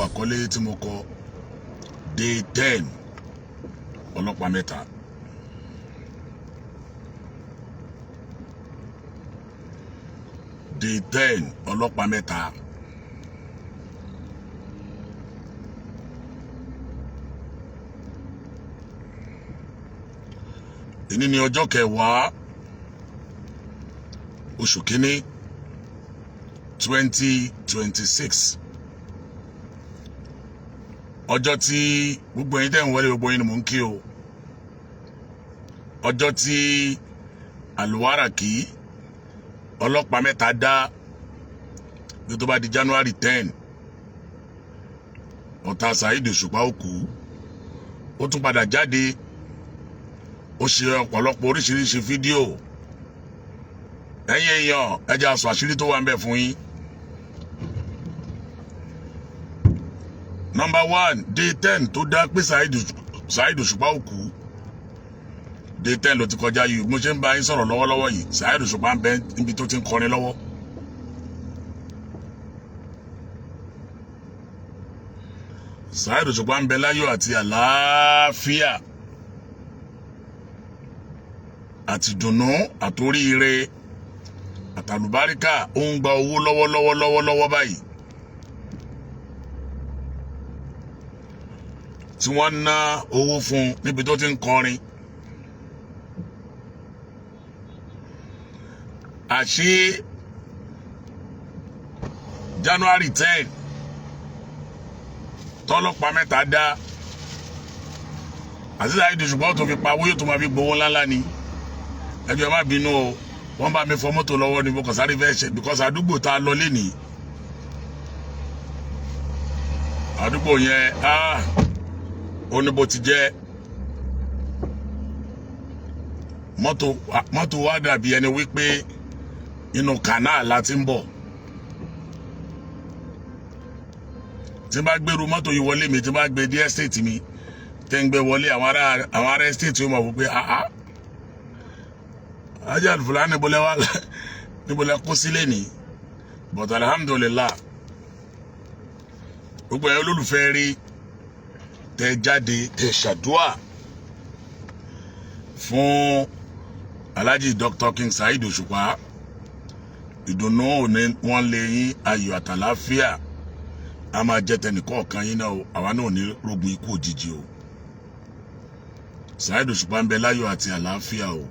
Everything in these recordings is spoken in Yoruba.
àkọlé tí mo kọ day 10 ọlọ́pàá mẹ́ta. Day 10 ọlọ́pàá mẹ́ta. Èní ni ọjọ́ kẹwàá oṣù kínní 2026. Ọjọ́ tí gbogbo yín tẹ́ ń wọlé, gbogbo yín ni mò ń kí o. Ọjọ́ tí Alwaraki ọlọ́pàá mẹ́ta dá bí tó bá di January 10 ọ̀tá Saheed Òṣùpá ó kú. Ó tún padà jáde, ó ṣe ọ̀pọ̀lọpọ̀ oríṣiríṣi fídíò. Ẹ̀yin èèyàn, ẹ jẹ́ á sọ àṣírí tó wà ń bẹ̀ fún yín. Number 1, day 10 tó dá pé Saheed Òṣùpá ó kú. Day 10 ló ti kọjá yìí. Mo ṣe ń bá yín sọ̀rọ̀ lọ́wọ́lọ́wọ́ yìí, Saheed Òṣùpá ń bẹ níbi tó ti ń kọrin lọ́wọ́. Saheed Òṣùpá ń bẹ láyọ̀ àti àlàáfíà àti dùnnú àtoríire àtàlùbáríkà. Ó ń gba owó lọ́wọ́ báyìí tí wọ́n ná owó fún níbi tó ti ń kọrin. Àṣé January 10 tọ́lọ́pàá mẹ́ta dá àti Saheed Òṣùpá tó fi pa owó, yóò tó máa fi gbowó ńláńlá ni. Ẹjọ́ ẹ má bínú o, wọ́n bá mi fọ mọ́tò lọ́wọ́ ni mo kàn sáré fẹ́ ṣe because àdúgbò tá a lọ lénìí, àdúgbò yẹn ó ní bó ti jẹ́. Mọ́tò wa dàbí ẹni wípé inú canal la ti ń bọ̀. Tí n bá gbèrú mọ́tò yìí wọlé mi, tí n bá gbé dé estate mi, tẹ́ ń gbé wọlé àwọn ará estate yóò mọ̀ wípé Ajá Fúlàní níbo lẹ kó sílé ní. But alhamdulillah, gbogbo ẹ̀ olólùfẹ́ rí tẹ jáde tẹ ṣàdúà fún Alhaji Dr. King Saheed Òṣùpá. Ìdùnnú òní wọ́n lé yín, ayọ̀ àtàláfíà a máa jẹ́ tẹnìkọ̀ọ̀kan yín náà o. Àwa náà ò ní rogun ikú òjijì o. Saheed Òṣùpá ń bẹ láyọ̀ àti àlàáfíà o.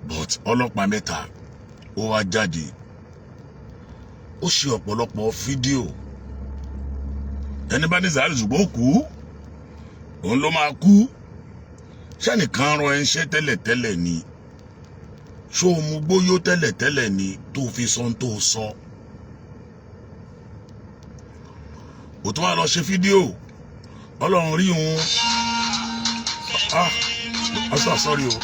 But ọlọ́pàá mẹ́ta ó wá jáde, ó ṣe ọ̀pọ̀lọpọ̀ fídíò. Ẹni bá ní Saheed Òṣùpá ó kú, òun ló máa kú. Ṣẹ́nìkan rán ẹ ń ṣẹ́ tẹ́lẹ̀tẹ́lẹ̀ ni? Ṣó o mu gbóyó tẹ́lẹ̀tẹ́lẹ̀ ni tó fi sọ tó sọ? Ó tún wá lọ ṣe fídíò, Ọlọ́run rí òun. Sorry o.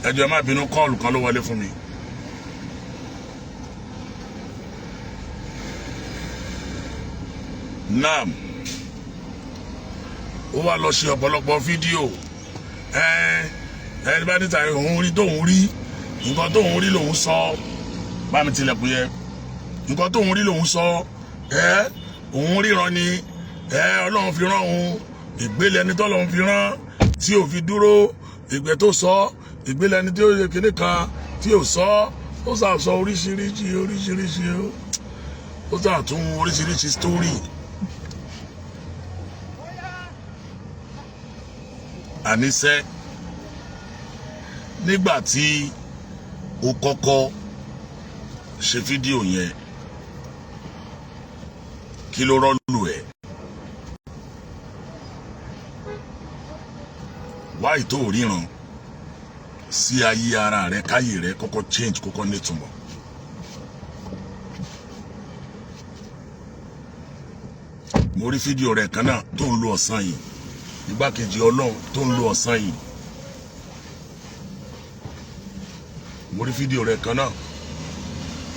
Ẹjọ́ ẹ má bínú, kọ́ọ̀lù kan ló wọlé fún mi. Naam, ó wá lọ ṣe ọ̀pọ̀lọpọ̀ fídíò. Ẹni bá níta òun rí tóun rí, nǹkan tóun rí lòun sọ. Bá mi tilẹ̀kùn yẹ. Nǹkan tóun rí lòun sọ. Òun ríran ni. Ọlọ́run fi rán òun. Ìgbélé ẹni tọ́lọ́run fi rán tí ò fi dúró. Ìgbẹ́ tó sọ. Ìgbélé ẹni tí ó yẹ kíní kan tí ò sọ. Ó sàsọ oríṣiríṣi. Ó sàtún oríṣiríṣi story. Àníṣẹ́ nígbà tí ó kọ́kọ́ ṣe fídíò yẹn, kí ló rọ́lù ẹ̀ wáì tó ríran sí ayé ara rẹ káyé rẹ kọ́kọ́ change kọ́kọ́ nítumọ̀. Mo rí fídíò rẹ̀ kan náà tó ń lo ọ̀sán yìí igbákejì Ọlọ́run tó ń lo ọ̀sán yìí. Mo rí fídíò rẹ̀ kan náà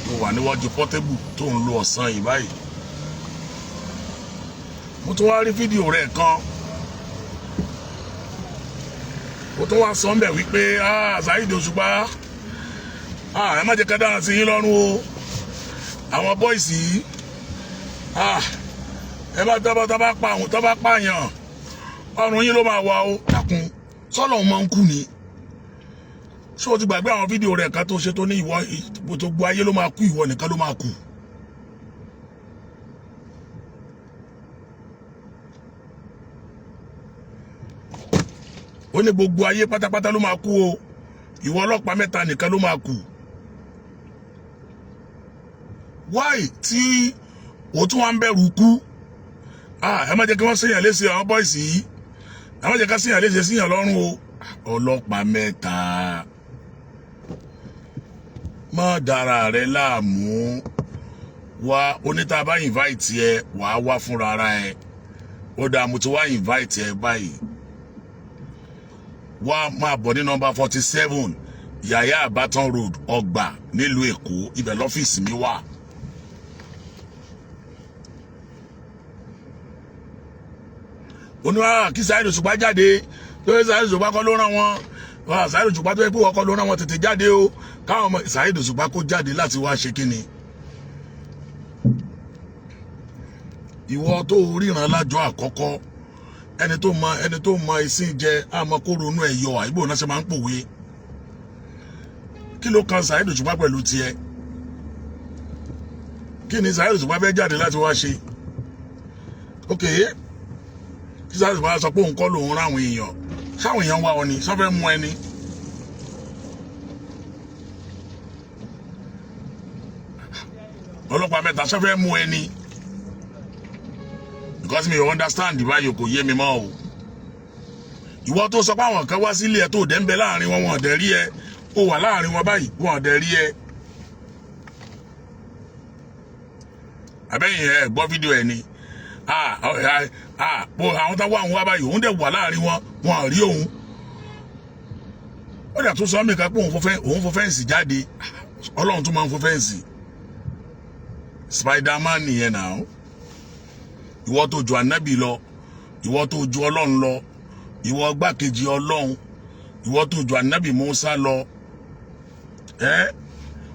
tó wà níwájú Portable tó ń lo ọ̀sán yìí báyìí. Mo tún wá rí fídíò rẹ̀ kan ó tún wá sọ ńbẹ̀ wípé Saheed Òṣùpá ẹ má jẹ́ ká dára sí yín lọ́rùn o àwọn bọ́ìsì yìí ẹ bá tọ́ bá pààyàn ọrùn yín ló máa wà o dákun sọ́lọ̀ máa ń kú ni. Ṣé o ti gbàgbé àwọn fídíò rẹ̀ kan tó ṣe tó ní ìwọ gbogbo ayé ló máa kú ìwọ nìkan ló máa kú. Ó ní gbogbo ayé pátápátá ló máa kú o ìwọ ọlọ́pàá mẹ́ta nìkan ló máa kú. Why tí o tún wá ń bẹ̀rù kú ẹ má jẹ́ kí wọ́n ṣèyàn léṣe àwọn bọ́ìsì yìí ẹ má jẹ́ ká ṣèyàn léṣe síyàn lọ́rùn o ọlọ́pàá mẹ́ta má dára rẹ láàmú wá onítà bá invite ẹ wàá wá fúnra ara ẹ ó dáa mo ti wá invite ẹ báyìí wá máa bọ̀ ní nọ́mbà 47 Yahya Abatan Road Ọgbà nílùú Èkó ibẹ̀ lọ́fíìsì mi wà. Oníwàrà kí Saheed Òṣùpá jáde tó yẹ Saheed Òṣùpá kọ́ ló rán wọn Saheed Òṣùpá tó yẹ pé wọ́n kọ́ ló rán wọn tètè jáde o káwọn ọmọ Saheed Òṣùpá kó jáde láti wá ṣe kíni. Ìwọ tó ríran lájọ àkọ́kọ́ ẹni tó mọ ìsìn jẹ àmọ́ kó ronú ẹ̀ yọ àìbò náà ṣe máa ń pòwe. Kí ló kan Saheed Òṣùpá pẹ̀lú tiẹ̀? Kí ni Saheed Òṣùpá fẹ́ jáde láti wá ṣe? Okay. Kí Saheed Òṣùpá sọ pé òun kọ́ lòun ráwọn èèyàn sáwọn èèyàn wá ọ ni sọfẹ́ mú ẹni. Ọlọ́pàá mẹ́ta sọfẹ́ mú ẹni because me understand báyìí kò yé mi mọ́ o. Ìwọ tó sọ pé àwọn kan wá sílé ẹ tó dẹ̀ ń bẹ láàrin wọn wọn dẹ̀ rí ẹ ó wà láàrin wọn báyìí wọn dẹ̀ rí ẹ. Àbẹ́yìn ẹ gbọ́ fídíò ẹ ni àwọn tó wà ń wá báyìí òun dẹ̀ wà láàrin wọn rí òun. Ó dẹ̀ tún sọ mí kan pé òun fọ́ fẹ́ǹsì jáde Ọlọ́run tún máa ń fọ́ fẹ́ǹsì. Spiderman nìyẹn náà. Ìwọ tó ju ànábì lọ ìwọ tó ju Ọlọ́run lọ ìwọ gbákejì Ọlọ́run ìwọ tó ju ànábì Musa lọ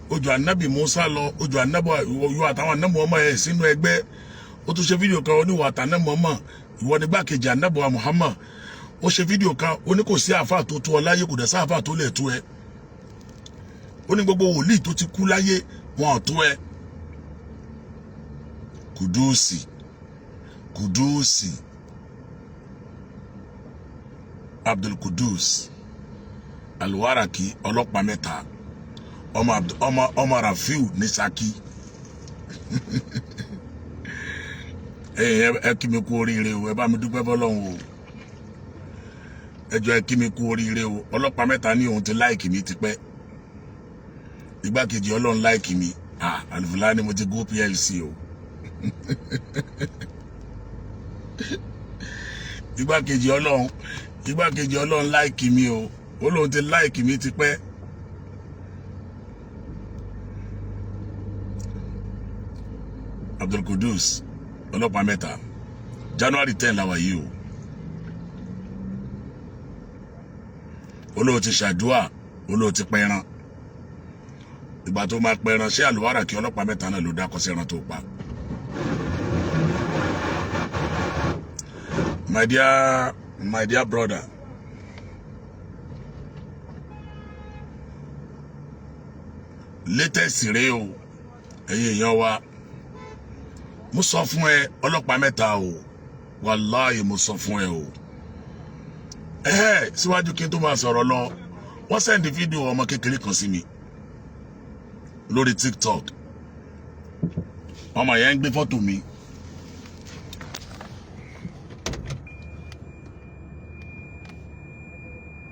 ojú ànábì Musa lọ ojú ànábì ìwọ àtàwọn ànábì ọmọ ẹ sínú ẹgbẹ́. Ó tún ṣe fídíò kan oníwà àtànábì ọmọ ìwọ ní gbákejì ànábì wa Muhammad. Ó ṣe fídíò kan ó ní kò sí àáfà tó tó ọ láyé kò dẹ̀ sí àáfà tó lè tó ẹ. Ó ní gbogbo wòlíì tó ti kú láyé wọn ò tó ẹ. Kudusi Abdul Kudus Alwaraki ọlọ́pàá mẹ́ta ọmọ Rafiu ní Ṣakí. ẹ kí mi kú oríire o ẹ bá mi dúpẹ́ fọ́lọ́run o ẹ jọ̀ọ́ ẹ kí mi kú oríire o ọlọ́pàá mẹ́ta ní òun ti láìkì mi tipẹ́ igbákejì Ọlọ́run láìkì mi Alifulani mo ti go PLC o. Igbákejì Ọlọ́run láìkì mi o ó lóun ti láìkì mi tipẹ́. Abdul Kudus ọlọ́pàá mẹ́ta January 10 la wà yìí o. Olóò ti ṣàdúà olóò ti pẹran ìgbà tó máa pẹran ṣé Alwaraki ọlọ́pàá mẹ́ta náà ló dákọ sí ẹran tó pa. My dear brother, latest rèé o ẹ̀yin èèyàn wa mo sọ fún ẹ ọlọ́pàá mẹ́ta o wàláhì mo sọ fún ẹ o. Síwájú kí n tó máa sọ̀rọ̀ lọ wọ́n sẹ́ndì fídíò ọmọ kékeré kan sí mi lórí TikTok. Ọmọ yẹn ń gbé fọ́tò mi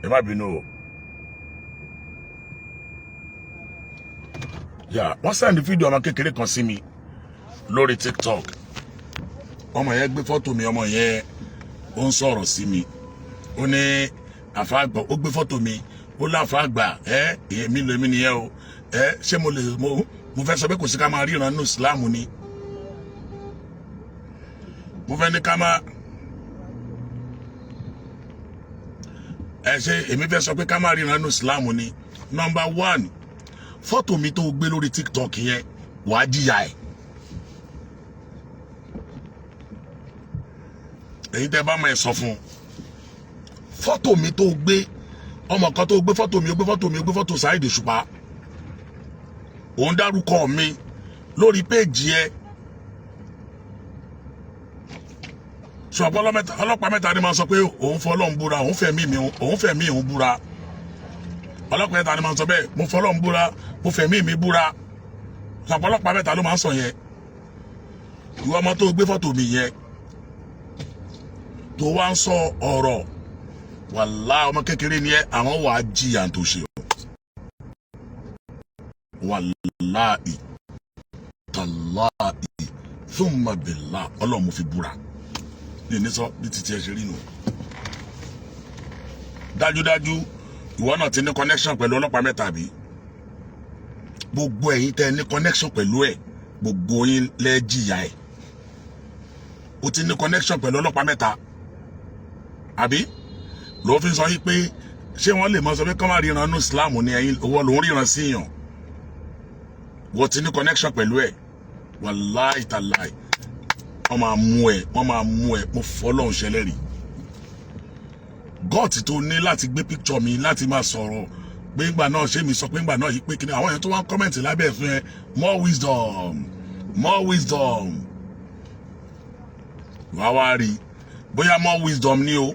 ẹ má bínú o. Wọ́n send fídíò ọmọ kékeré kan sí mi lórí TikTok. Ọmọ yẹn gbé fọ́tò mi, ọmọ yẹn ó ń sọ̀rọ̀ sí mi. Ó ní àfáà àgbà, ó gbé fọ́tò mi, ó láfáà àgbà, èmi lèmi nìyẹn o. Ṣé mo fẹ́ sọ pé kò sí ká máa ríran nínú Islam ni? Mo fẹ́ ní ká máa ṣe èmi fẹ́ sọ pé ká máa ríran nínú Islam ni. Number 1, fọ́tò mi tó gbé lórí TikTok yẹn wàá jìyà ẹ̀. Èyí tẹ́ bá máa sọ fún fọ́tò mi tó gbé, ọmọ kan tó gbé fọ́tò mi, ó gbé fọ́tò Saheed Òṣùpá, òun dárúkọ mi lórí péèjì ẹ. Ṣùgbọ́n ọlọ́pàá mẹ́ta ni máa sọ pé òun fọlọ́run búra, òun fẹ̀mí òun búra. Ọlọ́pàá mẹ́ta ni máa sọ bẹ́ẹ̀, mo fọlọ́run búra, mo fẹ̀mí mi búra. Ṣùgbọ́n ọlọ́pàá mẹ́ta ló máa ń sọ yẹn. Ìwọ ọmọ tó gbé fọ́tò mi yẹn tó wá ń sọ ọ̀rọ̀, wàláhì ọmọ kékeré ni ẹ, àwọn wàá jìyà tó ṣe o. Wàláhì tàláhì thumma billah, Ọlọ́run mo fi búra ní sọ bí títí ẹ ṣe rí nù. Dájúdájú ìwọ náà ti ní connection pẹ̀lú ọlọ́pàá mẹ́ta bí? Gbogbo ẹ̀yin tẹ́ ní connection pẹ̀lú ẹ̀, gbogbo yín lẹ́ jìyà ẹ̀. O ti ní connection pẹ̀lú ọlọ́pàá mẹ́ta àbí? Ló fi sọ yí pé ṣé wọ́n lè mọ sọ pé kán máa ríran nínú Islam ní ẹ̀yin owó ló ń ríran sí yàn. Wọ́n ti ní connection pẹ̀lú ẹ̀, wàláhì tàláhì wọ́n máa mú ẹ, mo fọlọ́run ṣẹlẹ́rìí. gọ́ọ̀tì tó ní láti gbé picture mi láti máa sọ̀rọ̀ pé ńgbà náà ṣé mi sọ pé ńgbà náà yìí pé kíni, àwọn èèyàn tó wá ń kọ́mẹ̀ntì lábẹ́ ẹ̀ fún ẹ more wisdom. Wá wá rí bóyá more wisdom ni o,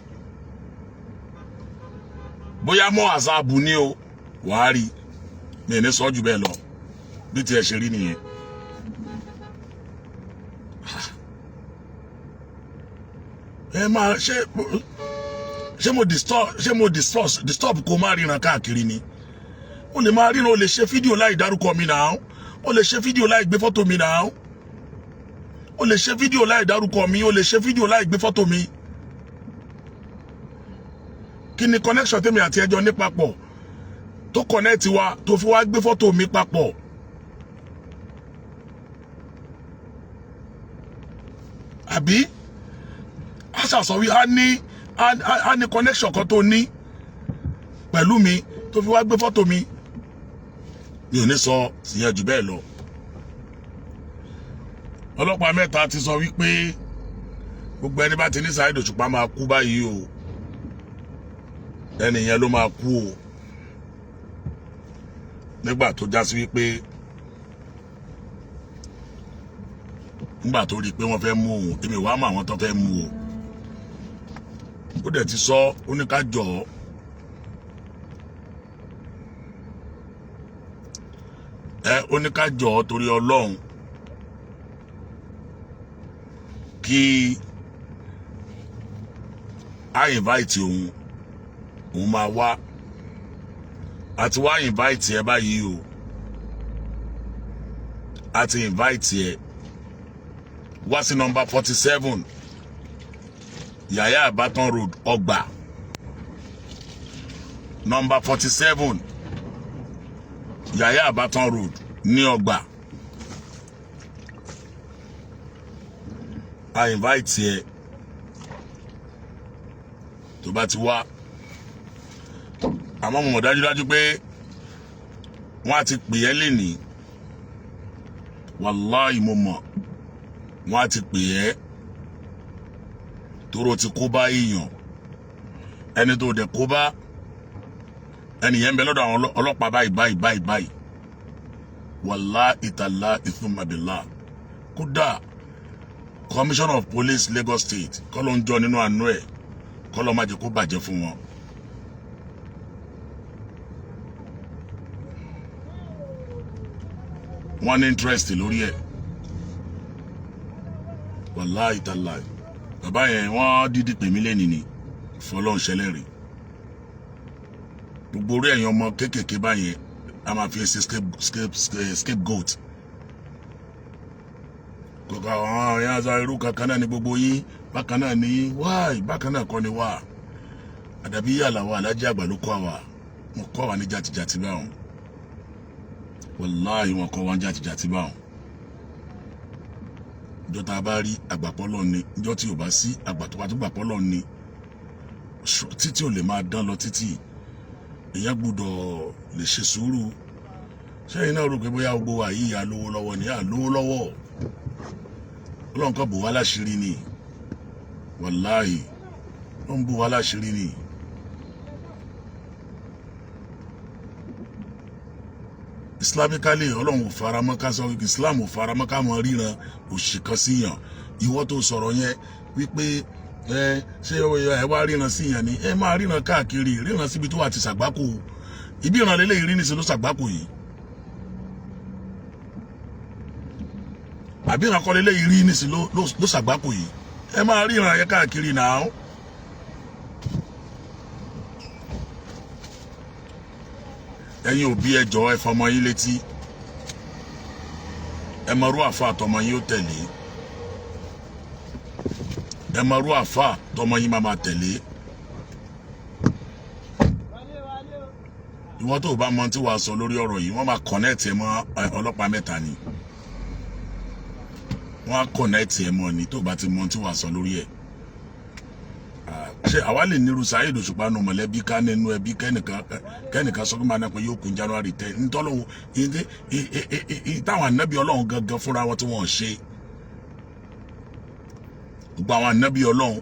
bóyá more azabu ni o, wá rí mi ní sọ jù bẹ́ẹ̀ lọ bí tiẹ̀ ṣe rí nìyẹn. Ẹ máa ṣé mo disturb kó má ríran káàkiri ni? O lè máa ríran, o lè ṣe fídíò láì dárúkọ mi náà, o lè ṣe fídíò láì gbé fọ́tò mi náà, o lè ṣe fídíò láì dárúkọ mi, o lè ṣe fídíò láì gbé fọ́tò mi. Kí ni connection tèmi àti ẹjọ́ ní papọ̀ tó connect wa tó fi wá gbé fọ́tò mi papọ̀? Àbí aṣàṣọwí a ní connection kan tó ní pẹ̀lú mi tó fi wá gbé fọ́tò mi. Mi ò ní sọ síyẹn jù bẹ́ẹ̀ lọ. Ọlọ́pàá mẹ́ta ti sọ wípé gbogbo ẹni bá ti ní Saheed Òṣùpá máa kú báyìí o, ẹni yẹn ló máa kú o. Nígbà tó já sí wípé nígbà tó rí pé wọ́n fẹ́ mú òun, èmi wàá mọ àwọn tó fẹ́ mú o. Ó dẹ̀ ti sọ, ó ní ká jọ ó ní ká jọ torí Ọlọ́run kí a invite òun máa wá, àti wá invite ẹ báyìí o, àti invite ẹ wá sí number 47 Yahya Abadan Road Ọgbà, number 47 Yahya Abadan Road ní Ọgbà. A invite ẹ tó bá ti wá, àmọ́ mo mọ̀ dájúdájú pé wọ́n á ti pè ẹ́ lénìí, wàláhì mo mọ̀ wọ́n á ti pè ẹ́ tóró ti kó bá èèyàn. Ẹni tó dẹ̀ kó bá ẹni yẹn ń bẹ lọ́dọ̀ àwọn ọlọ́pàá báyìí wàláhì tàláhì thumma billah. Kódà Commissioner of Police Lagos State kọ́ ló ń jọ nínú àánú ẹ̀, kọ́ ló má jẹ́ kó bàjẹ́ fún wọn. Wọ́n ní interest lórí ẹ̀, wàláhì tàláhì. Bàbá yẹn wọ́n dídí pè mí lẹ́nìí ni fọlọ́run ṣẹlẹ́rìí. gbogbo orí ẹ̀yin ọmọ kéékèèké báyẹn a máa fi ṣe scapegoat kọ̀ọ̀kan àwọn ẹ̀yà àzá irú kankan náà ni gbogbo yín bákan náà ni wáì bákan náà kọ́ ni wá àdàbí àlàwọ̀ alájẹ́ àgbà ló kọ́ àwà wọn kọ́ wa ní jàtìjàtì báwọn wàláhì wọn kọ́ wa ní jàtìjàtì báwọn ìjọ tá a bá rí àgbàpọ́lọ́ ni ìjọ tí ò bá sí àgbàpọ́lọ́ ni títí ò lè máa dán lọ títí èèyàn gbọ́dọ̀ lè ṣe sùúrù sẹ́yìn náà rò pé bóyá gbogbo wa yìí à lówó lọ́wọ́ ni à lówó lọ́wọ́ ọlọ́run kan bò wá láṣìírí ni wàláhì ó ń bò wá láṣìírí ni. Islamically ọlọ́run ò faramọ́ ká sọ Islam ò faramọ́ ká mọ ríran òṣìkan síyàn ìwọ tó sọ̀rọ̀ yẹn wípé ṣé ẹ wá ríran síyàn ni ẹ máa ríran káàkiri ríran síbi tó wà ti ṣàgbákò ibi ìran lélẹ́yìí rí níṣẹ́ ló ṣàgbákò yìí àbí ìran kọ́ lélẹ́yìí rí níṣẹ́ ló ṣàgbákò yìí ẹ máa ríran yẹn káàkiri náà. ẹ̀yin òbí ẹ jọ̀ọ́ ẹ fọmọ yín létí ẹ mọ irú àfáà tọmọ yín ó tẹ̀lé ẹ mọ irú àfáà tọmọ yín máa tẹ̀lé ìwọ tó bá mọ tí wàá sọ lórí ọ̀rọ̀ yìí wọ́n máa kọ̀nẹ́ẹ̀tì ẹ mọ́ ọlọ́pàá mẹ́ta ni wọ́n á kọ̀nẹ́ẹ̀tì ẹ mọ́ ni tó bá ti mọ tí wàá sọ lórí ẹ̀ ṣe àwa lè nírú Saheed Òṣùpá nù mọ̀lẹ́bí ká nínú ẹbí kẹ́nìkan sọ pé máa náà yóò kún January 10 ntọ́lọ́wọ́ táwọn ànábì ọlọ́run gangan fúnra wọn tí wọ́n ṣe gbogbo àwọn ànábì ọlọ́run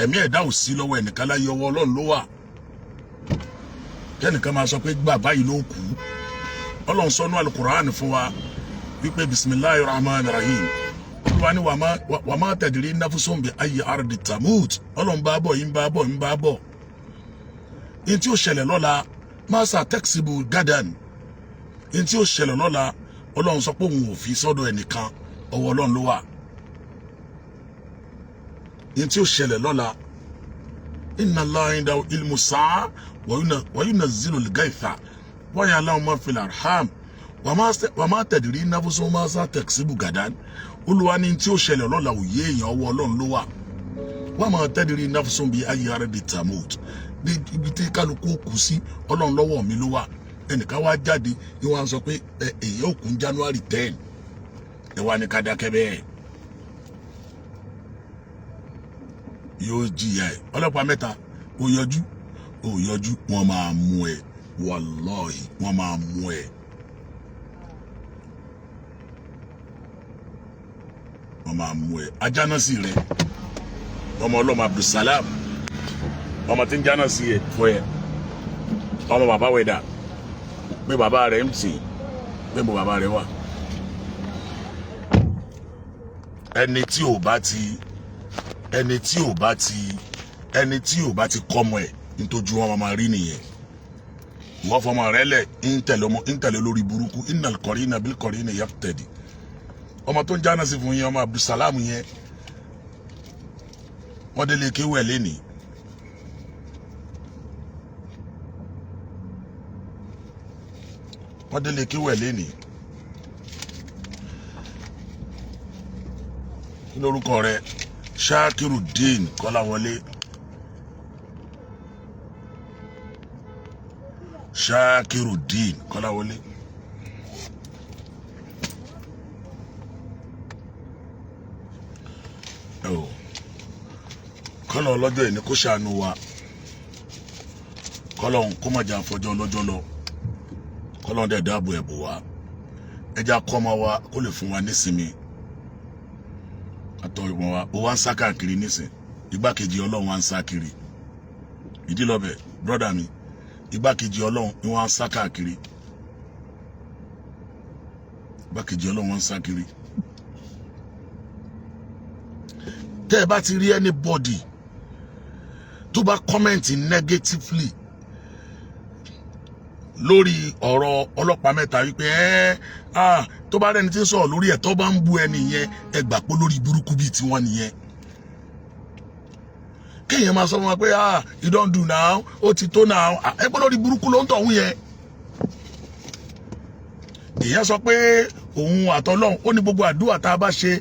ẹ̀mí ẹ̀dá ò sí lọ́wọ́ ẹnìkan láyé ọwọ́ ọlọ́run ló wà kẹ́nìkan máa sọ pé gbà báyìí ló kú ọlọ́run sọ́nú Al-Qur'an fún wa wípé bismillahir rahmanir rahim wani wa ma tadri nafsun bi ayi ardi tamut Ọlọ́run bá bọ̀ yín bá bọ̀ in tí ó ṣẹlẹ̀ lọ́la masa taksibu gadan in tí ó ṣẹlẹ̀ lọ́la Ọlọ́run sọ pé òun ò fi sọ́dọ̀ ẹnìkan ọwọ́ Ọlọ́run ló wà in tí ó ṣẹlẹ̀ lọ́la inna Allaha indahu ilmu sa'a wa yunazzilu al-ghaytha wa ya'lamu ma fil arham wa ma tadri nafsun masa taksibu gadan Olúwa ní tí ó ṣẹlẹ̀ lọ́la òye èèyàn ọwọ́ Ọlọ́run ló wà wọ́n máa tẹ́lẹ̀rí nafsun bíi ayé ara di tamut ibi tí kálukú kù sí Ọlọ́run lọ́wọ́ mi ló wà ẹnìkan wá jáde ni wọ́n á sọ pé èèyàn òkú January 10 ẹ wá ní kádàkẹ́ bẹ́ẹ̀ yóò jìyà ẹ ọlọ́pàá mẹ́ta ó yọjú wọ́n máa mú ẹ wallahi wọ́n máa mú ẹ. wọ́n máa mú ẹ ajánásì rẹ ọmọ ọlọ́mọ Abdulsalam ọmọ tí ń jánásì ẹ fún ẹ ọmọ bàbá wẹ̀dà pé bàbá rẹ ń tì pé mo bàbá rẹ wà ẹni tí ò bá ti kọ́mọ ẹ nítorí wọn máa rí nìyẹn wọ́n fọmọ rẹ lẹ̀ ń tẹ̀lé lórí burúkú innal qarina bil qarini yaqtadi ọmọ tó ń jáná sí fún yín ọmọ Abdulsalam yẹn wọ́n délé kéwẹ̀ lénìí kí lórúkọ rẹ̀ Shakirudeen Kọ́láwọlé kọ́lọ̀ ọlọ́jọ́ yìí ni kó ṣàánú wa kọ́lọ̀ kó má jà fọjọ́ ọlọ́jọ́ lọ kọ́lọ̀ dẹ̀ dáàbò ẹ̀bù wa ẹja kọ́ ọmọ wa kó lè fún wa nísinmi àtọ̀ ìwọ̀n wa ó wá ń sá káàkiri nísìn igbákejì Ọlọ́run wá ń sá kiri ìdílọ́bẹ̀ brọ́dà mi igbákejì Ọlọ́run ni wọ́n á sá káàkiri igbákejì Ọlọ́run wọ́n ń sá kiri tẹ́ ẹ bá ti rí anybody tó bá comment negatively lórí ọ̀rọ̀ ọlọ́pàá mẹ́ta wípé tó bá rẹni tí ń sọ̀rọ̀ lórí ẹ̀ tó bá ń bú ẹni yẹn ẹ gbà pé lórí burúkú bíi tiwọn nìyẹn kéèyàn máa sọ wọn pé you don't do now ó ti tó now ẹgbẹ́ lórí burúkú ló ń tọ̀hún yẹn. èèyàn sọ pé òun àtọlọ́hun ó ní gbogbo àdúrà tá a bá ṣe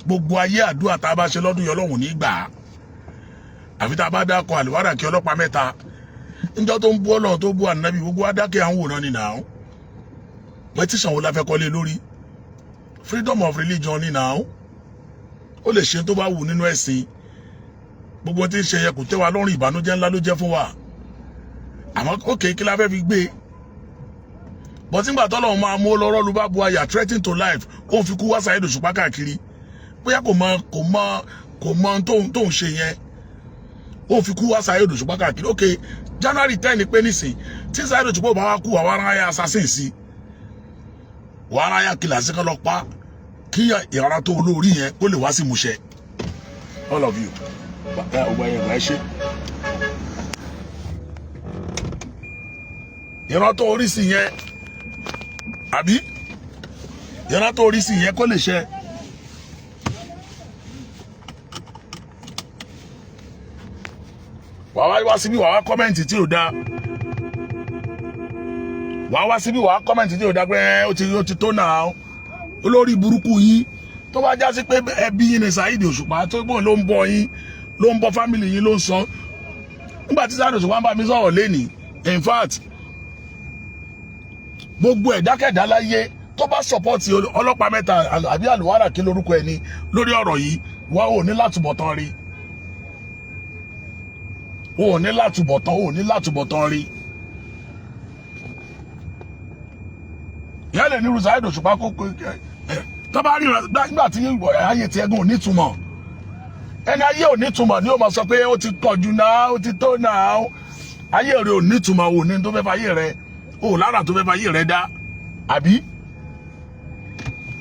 gbogbo ayé àdúrà tá a bá ṣe lọ́dún yìí Ọlọ́hun ní gbà á àfi tá a bá dákọ àlùwárà kí ọlọ́pàá mẹ́ta níjọ́ tó ń bú Ọlọ́run tó bú ànábì gbogbo adákẹ́ àwọn òwòrán ni now petition wo la fẹ́ kọ́lé lórí freedom of religion ni now ó lè ṣe tó bá wù nínú ẹ̀sìn gbogbo tí ń ṣe yẹ kò tẹ́ wa lọ́rùn ìbànújẹ́ ńlá ló jẹ́ fún wa àmọ́ òkè kí la fẹ́ fi gbé bọ́ tí ń gbà tọ́lọ́run máa mú lọ́rọ́ ló bá bu àyà threatening to life ó fi kú wá Saheed Òṣùpá káàkiri bóyá kò mọ tó ń ṣe yẹn ó fi kú wá Saheed Òṣùpá káàkiri òkè January 10 pé nísìn tí Saheed Òṣùpá bá wá kú àwọn aráyà assassin sí wọ́n aráyà kìlà sí kan lọ pa kí ìrara tó olórí yẹn kó lè wá sí ìmúṣẹ all of you ọgbà yẹn ẹ ṣe ìran tó orí sí yẹn àbí ìran tó orí sí yẹn kó lè ṣe wàá wá síbí wàá wá kọ́mẹ́ǹtì tí ò dáa wàá wá síbí wàá kọ́mẹ́ǹtì tí ò dáa pé ó ti tó náà olórí burúkú yín tó bá já sí pé ẹbí yín ni Saheed Òṣùpá tó gbọ́n ló ń bọ yín ló ń bọ fámìlì yín ló ń sọ nígbà tí Saheed Òṣùpá ń bá mi sọ̀rọ̀ lénìí in fact gbogbo ẹ̀dákẹ́dá láyé tó bá sọ̀pọ̀tì ọlọ́pàá mẹ́ta àbí àlùwárà kí lórúkọ ẹni lórí ọ̀rọ̀ yìí wọ́n ò ní látúbọ̀tán rí ò ní látúbọ̀tán rí ìyá lè ní Saheed Òṣùpá kó tó bá rí nígbà tí ayé ti ẹgún ò nítumọ̀ ẹni ayé ò nítumọ̀ ni ó máa sọ pé ó ti pọ̀jù náà ó ti tó náà ayé rẹ ò nítumọ̀ ò ní tó fẹ́ fayé rẹ ò lára tó fẹ́ fayé rẹ dá àbí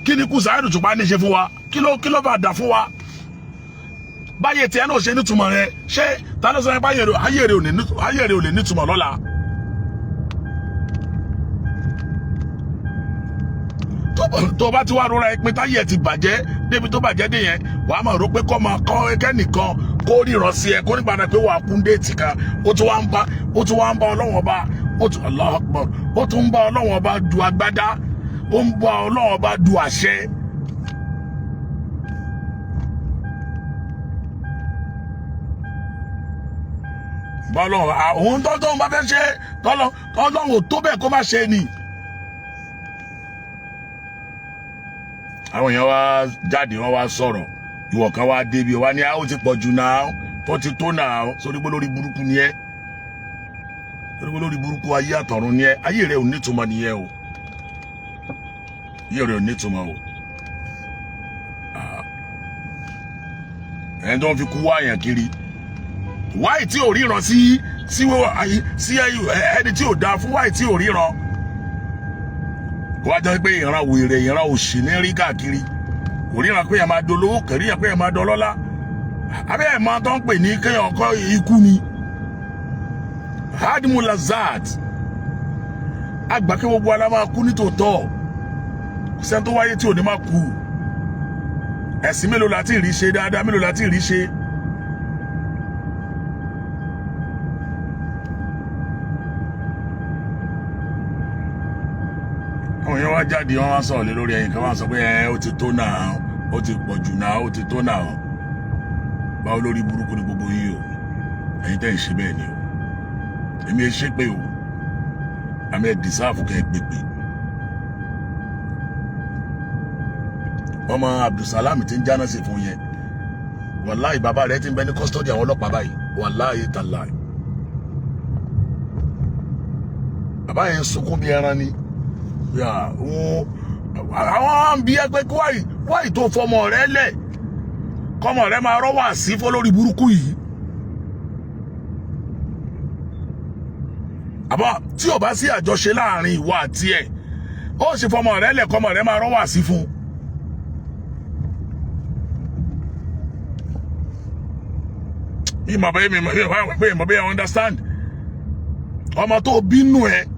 kí ni kú Saheed Òṣùpá ní ṣe fún wa kí ló bá dà fún wa báyé tiẹ̀ náà ṣe nítumọ̀ rẹ ṣé ta ló sọ pé ayé rẹ ò lè nítumọ̀ lọ́la. tó bá ti wá rọra ẹ pé táyé ẹ ti bàjẹ́ débi tó bàjẹ́ dé yẹn wàá máa rò pé kọ́ máa kọ́ kẹ́nìkan kó ríran sí ẹ kó nígbà náà pé wàá kún déètì kan ó tún wá ń bá Ọlọ́wọ́n Ọba Allahu Akbar ó tún ń bá Ọlọ́wọ́n Ọba du agbádá ó ń bá Ọlọ́wọ́n Ọba du àṣẹ. bọ́lọ̀ àwọn tó ń bá fẹ́ ṣe tọ́lọ́wọ́ tó bẹ́ẹ̀ kó má ṣe ni. àwọn èèyàn wá jáde wọ́n wá sọ̀rọ̀ ìwọ kan wá débi wá ní ó ti pọ̀ jù náà tó ti tó náà sórí pé lórí burúkú ni ẹ́ sórí pé lórí burúkú ayé àtọ̀run ni ẹ́ ayé rẹ̀ ò nítumọ̀ nìyẹn o ayé rẹ̀ ò nítumọ̀ o ẹni tó ń fi kú wáyàn kiri wáyì tí ò ríran sí ẹni tí ò dáa fún wáyì tí ò ríran wá jẹ́ pé ìran wèrè ìran òṣì ní rí káàkiri kò ríran pé ẹ̀ máa dolówó kẹ̀rí ẹ̀ pé ẹ̀ máa dọlọ́lá abẹ́ ẹ̀ máa tó ń pè ní kéèyàn kọ́ ikú ni hadimu lazat àgbà kí gbogbo ara máa kú nítòótọ́ sẹ́ni tó wáyé tí ò ní máa kú ẹ̀sìn mélòó la ti rí ṣe dáadáa mélòó la ti rí ṣe. àwọn èèyàn wá jáde wọn wá sọ̀rọ̀ lé lórí ẹ̀yìn kan wá sọ pé ó ti tó náà ó ti pọ̀ jù náà ó ti tó náà báwo lórí burúkú ni gbogbo yìí o ẹ̀yin tẹ́ ń ṣe bẹ́ẹ̀ ni o èmi ẹ ṣe pé o àmì ẹ dìsáàfù kẹ́ ẹ pépè ọmọ Abdulsalam ti ń jáná sí fún yẹn wàláì bàbá rẹ ti ń bẹ ní kọ́sítọ́dì àwọn ọlọ́pàá báyìí wàláì tàláì bàbá yẹn ń sunkún bí ẹran ni àwọn bí ẹgbẹ́ wáyì tó fọmọ rẹ lẹ̀ kọmọ rẹ máa rọ́wà sí fọlórí burúkú yìí àbọ̀ tí ò bá sí àjọṣe láàrin ìwọ àti ẹ̀ ó sì fọmọ rẹ lẹ̀ kọmọ rẹ máa rọ́wà sí fún ìmọ̀ bẹ́ẹ̀ understand ọmọ tó bínú ẹ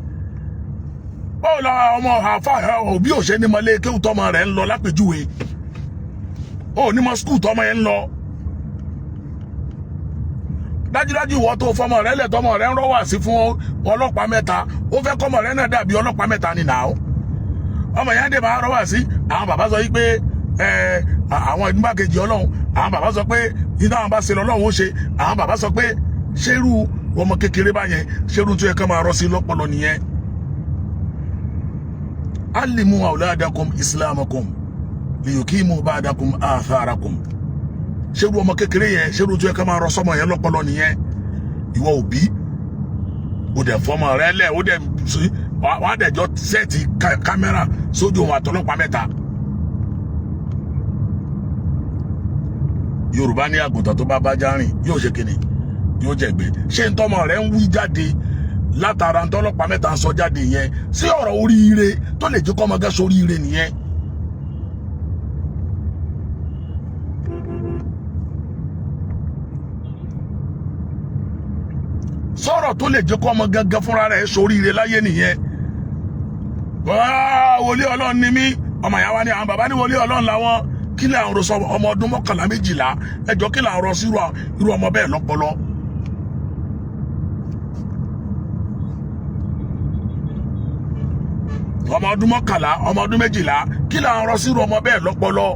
báwo la ọmọ àfa òbí òṣè ní mọlé kéwù tọmọ rẹ ń lọ lápèjúwe ó ní mọ skul tọmọ yẹn ń lọ dájúdájú ìwọ tó fọmọ rẹ lẹ̀ tọmọ rẹ ń rọ́ wá sí fún ọlọ́pàá mẹ́ta ó fẹ́ kọ́mọ rẹ náà dàbí ọlọ́pàá mẹ́ta ni nàá ọmọ yẹn dé máa rọ́ wá sí àwọn bàbá sọ yí pé àwọn ìdúgbàkejì ọlọ́run àwọn bàbá sọ pé iná àwọn bá ṣe lọ́lọ́run ó ṣe àwọn bàbá sọ pé ṣerú ọmọ kékeré báyẹn ṣerú tó yẹ ká máa rọ́ sí lọ́pọlọ nìyẹn. alimu awladakum islamakum liyukimu ba'dakum atharakum ṣerú ọmọ kékeré yẹn ṣerú tó yẹ ká máa rọ́ sọmọ yẹn lọ́pọlọ nìyẹn. ìwọ òbí ó dẹ̀ fọmọ rẹ lẹ̀ ó dẹ̀ wọ́n á dẹ̀ jọ sẹ́ẹ̀tì kámẹ́rà sójú òun àtọlọ́pàá mẹ́ta. Yorùbá ní àgùntàn tó bá bájá rìn yóò ṣe kíni yóò jẹ̀gbẹ́. ṣé ń tọ́mọ rẹ̀ ń wí jáde látara ń tọ́lọ́pàá mẹ́ta ń sọ jáde yẹn sí ọ̀rọ̀ oríire tó lè jẹ́ kọ́mọ gẹ́ sóríire nìyẹn. sọ̀rọ̀ tó lè jẹ́ kọ́mọ gẹ́gẹ́ fúnra rẹ̀ sóríire láyé nìyẹn. wòlíì Ọlọ́run ni mí ọmọ ìyá wa ni àwọn bàbá ní wòlíì Ọlọ́run làwọn kí lè àwọn rọsọ ọmọ ọdún 11 12 ẹjọ́ kí lè àwọn rọsí irú ọmọ bẹ́ẹ̀ lọ́pọlọ. ọmọ ọdún 11 ọmọ ọdún 12 kí lè àwọn rọsí irú ọmọ bẹ́ẹ̀ lọ́pọlọ.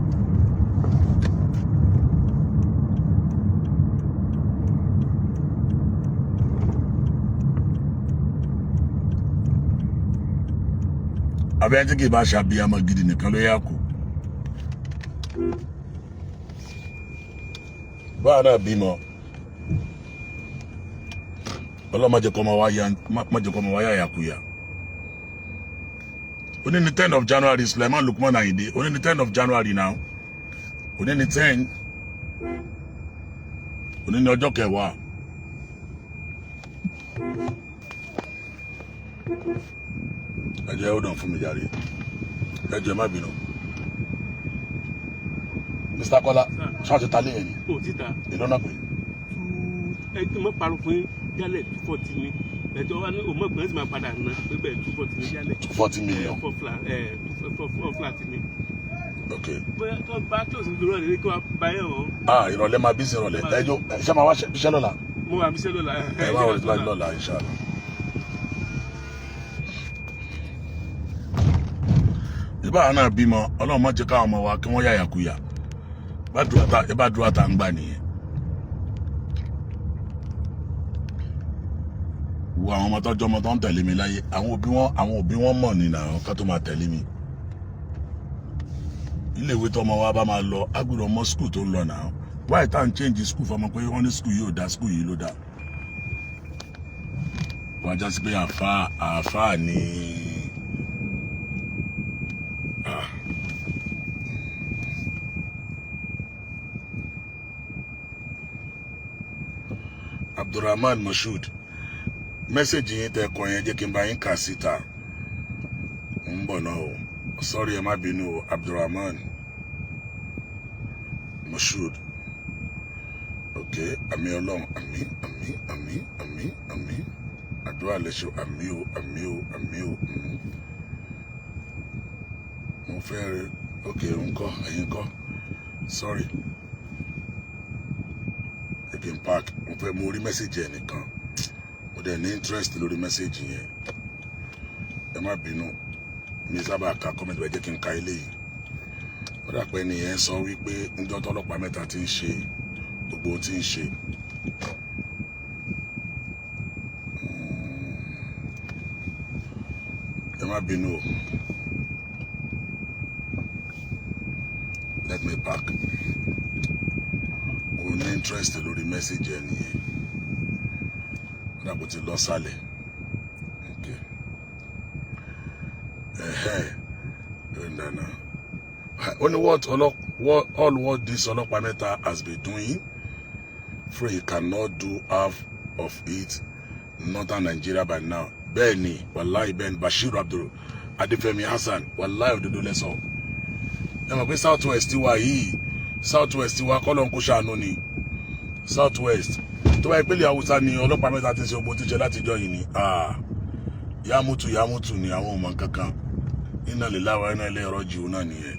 abẹ́yẹn tí kì í bá ṣàbíyamọ gidi nìkan ló yà kú. báwa náà bímọ ọlọ́mọdé kọ́ ọmọ wa yá yàkúyà. Òní ni 10 of January Sulaiman Lukman Ayinde òní ni 10 of January now òní ni 10 òní ni ọjọ́ 10. ẹ jẹ́ hold on fún mi jàre ẹ jẹ́ má bínú. Mr. Kola ṣáà ti ta lé yẹn ni. o ti ta. èlò náà pé. ẹ tó mọ parọ́ fún jálẹ̀ 240 ni ẹjọ́ wa ní òmò ìpínlẹ̀ tí máa padà ná pé bẹ́ẹ̀ 240 ni jálẹ̀. 240 million. for flat ni. ok. bóyá tó bá close ní ìrọ̀lẹ́ ní kí wọ́n bá yẹ̀ wọ́n. ìrọ̀lẹ́ máa bí sí ìrọ̀lẹ́ ẹjọ́ ṣé máa wá ṣiṣẹ́ lọ́la. mo wà bíṣẹ́ lọ́la. ẹ máa wọlé síwájú lọ́la inshallah. ìbára náà bímọ Ọlọ́run má jẹ́ káwọn ọmọ wa kí wọ́n yà yàkúyà bá dúró ta ń gbà nìyẹn. wo àwọn ọmọ tọ́jọ́ ọmọ tó ń tẹ̀lé mi láyé àwọn òbí wọn mọ̀ nínú àwọn ká tó máa tẹ̀lé mi. ilé ìwé tọmọ wa bá máa lọ agbèrò ọmọ skul tó ń lọ náà wáyé tá à ń change skul fọmọ pé wọ́n ní skul yóò dá skul yìí ló dá. wọ́n á já sí pé àáfàá ni. Abdulrahman Moshood mẹ́sẹ̀jì yín tẹ́ kọ yẹn jẹ́ kí n bá yín kà síta ń bọ̀ náà o sorry ẹ má bínú o Abdulrahman Moshood ok àmì Ọlọ́run àmì àdúrà lẹ́sọ̀ àmì o mo fẹ́ rẹ ok ńkọ́ ẹ̀yin kọ́ sorry again park mo fẹ́ mo rí mẹ́sẹ̀jì ẹ̀ nìkan mo dẹ̀ ní interest lórí mẹ́sẹ̀jì yẹn ẹ má bínú mi sábà ka comment bẹ́ẹ̀ jẹ́ kí n ka eléyìí ó dà pé nìyẹn sọ wípé níjọ́ tọ́lọ́pàá mẹ́ta ti ń ṣe gbogbo tí ń ṣe ẹ má bínú o let me park mo ní interest lórí mẹ́sẹ̀jì ẹ̀ nìyẹn ó dà bó ti lọ sálẹ̀ okay only what this ọlọ́pàá mẹ́ta has been doing Free cannot do half of it northern Nigeria by now. Bẹ́ẹ̀ni wàláì bẹ́ẹ̀ni Bashir Abdul Adefemi Hassan wàláì òdodo lẹ́sọ̀ ẹ mọ̀ pé south west wa yìí south west wa kọ́lọ̀ ń kó ṣàánú ni south west tó bá ìpínlẹ̀ Haúsá ni ọlọ́pàá mẹ́ta ti ṣe ogun tíṣe látijọ́ yìí ni yàmùtù ni àwọn ọmọ kankan iná lè láwa iná ilé ẹ̀rọ jù náà nìyẹn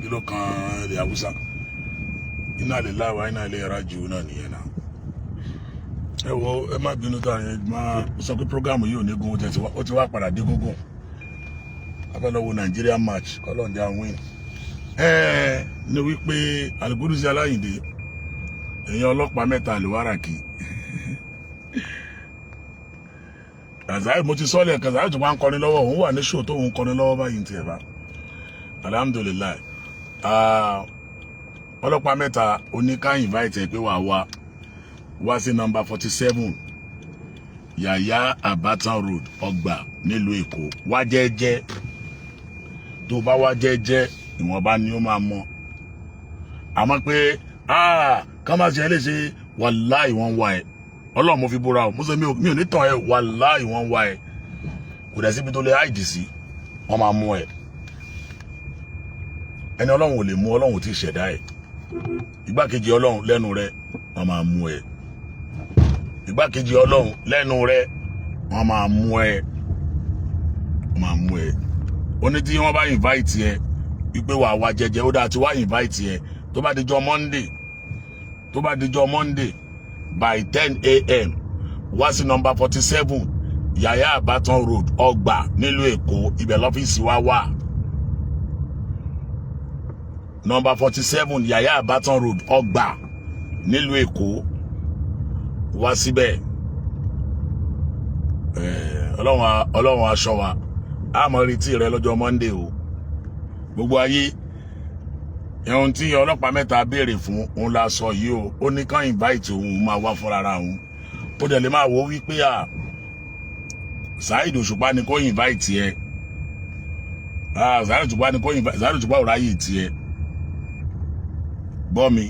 kí ló kan ilẹ̀ Haúsá iná lè láwa iná ilé ẹ̀rọ jù náà nìyẹn náà ẹ wo ẹ má bínú tá ẹ máa sọ pé programu yìí ò ní gun ó ti wá padà dé gógùn abẹ́lọ́wọ́ Nigeria match kọ́lọ́ọ̀dẹ́ win ní wípé Alikudusi Aláyìndé èèyàn ọlọ́pàá mẹ́ta àlùwáràkì Kazai mo ti sọ́ọ̀lẹ̀ Kazai tó máa ń kọrin lọ́wọ́ òun wà ní ṣò tó ń kọrin lọ́wọ́ báyìí ní tiẹ̀ bá alhamdulilayi ọlọ́pàá mẹ́ta oníká invite ẹ pé wá sí number 47 Yaya Abatan Road Ọgbà nílùú Èkó wá jẹ́jẹ́ tó bá wá jẹ́jẹ́ ìwọ̀nba ni ó máa mọ̀ àmọ́ pé ká má ṣe ẹ lè ṣe wàláì wọ́n wá ẹ Ọlọ́run mo fi búra o mo sọ mi ò ní tàn ẹ wàláì wọ́n wá ẹ kò dẹ̀ síbi tó lè háìdì sí wọ́n máa mú ẹ ẹni Ọlọ́run ò lè mú Ọlọ́run ò tí ì ṣẹ̀dá ẹ ìgbákejì Ọlọ́run lẹ́nu rẹ wọ́n máa mú ẹ ìgbákejì Ọlọ́run lẹ́nu rẹ wọ́n máa mú ẹ ó ní tí wọ́n bá invite ẹ wípé wà wá jẹ́jẹ́ ó dáa tí wá invite ẹ tó bá dijọ́ Monday by 10 a.m. wá sí number 47 Yaya Abatan Road Ọgbà nílùú Èkó ibẹ̀ lọ́fíìsì wa wà number 47 Yaya Abatan Road Ọgbà nílùú Èkó wá síbẹ̀ Ọlọ́run aṣọ wa a máa retí rẹ lọ́jọ́ Monday o gbogbo ayé ẹ̀hún tí ọlọ́pàá mẹ́ta béèrè fún òun la sọ yìí o ó ní kán invite òun máa wá fúnra ra òun ó dẹ̀ lè máa wò ó wípé Saheed Òṣùpá ni kó invite ẹ Saheed Òṣùpá ò ráyè tiẹ̀ gbọ́ mi